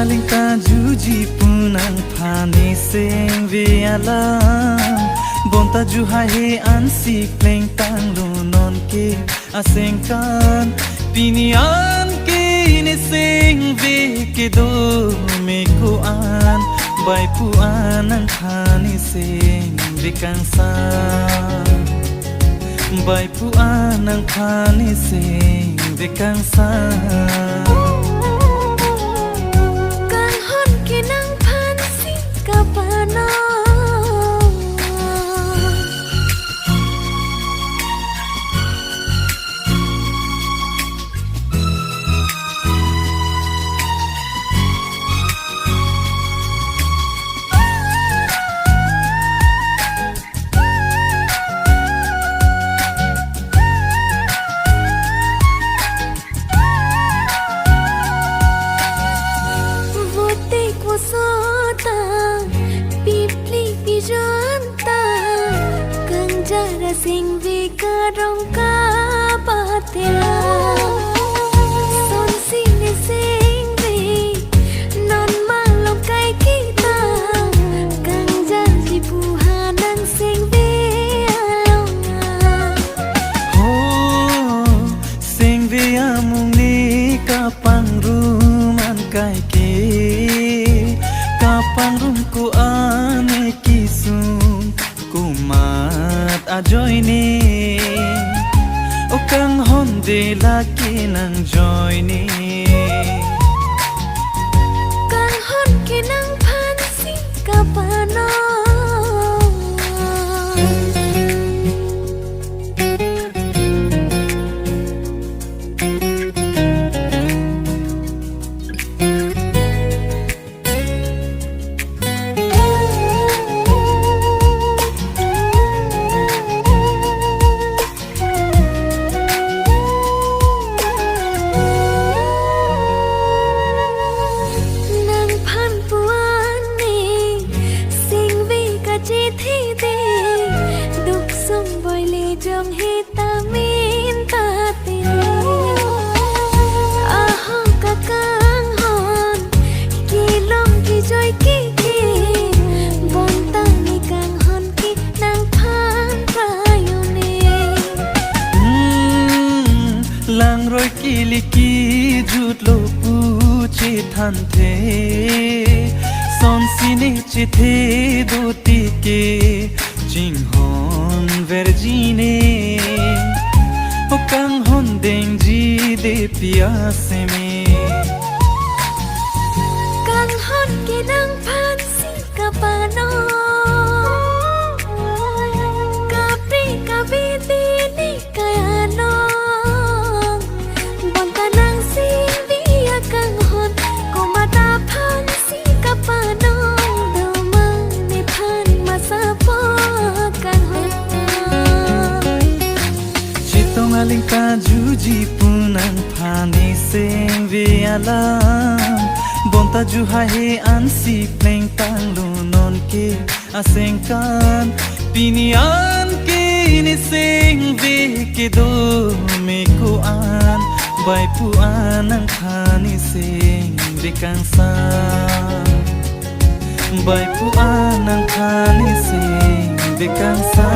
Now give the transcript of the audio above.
maling tajuji punang phani seng ve alam bonta ju hai he ansi pleng tang lu non ke aseng kan pinian ke ne seng ve ke do me ko an bai pu anang phani seng ve kang sa bai pu anang phani seng ve kang sa Sing vi karong ka patela son sing sing vi non malong kai kita kang janji puhanan sing vi alonga oh sing vi amung ni kapang ruman kai ke kapang rum ku ane kisung kumat ajoy ni o kang honde laki nang joy ni kang hon kinang pansi kapano trong hitamin tatili aho kakang hon kilong ki joy ki bontang ni kang hon ki nang phan prayone lang roi kili ki jut lo pu chi than the son sine chi the do ti ke jing hon vergine o kang hon deng ji de pia se me kang hon ki nang phan si kapano kapri kabiti ni kayano bonta nang si via kang hon komata phan si kapano doma ni phan masapo kang hon maling tajuji punang phani seng ve alam bonta ju hai he ansi pleng tang lu non ke aseng kan pinian ke ne seng ve ke do me ko an bai pu anang phani seng ve kang sa bai pu anang phani seng ve kang sa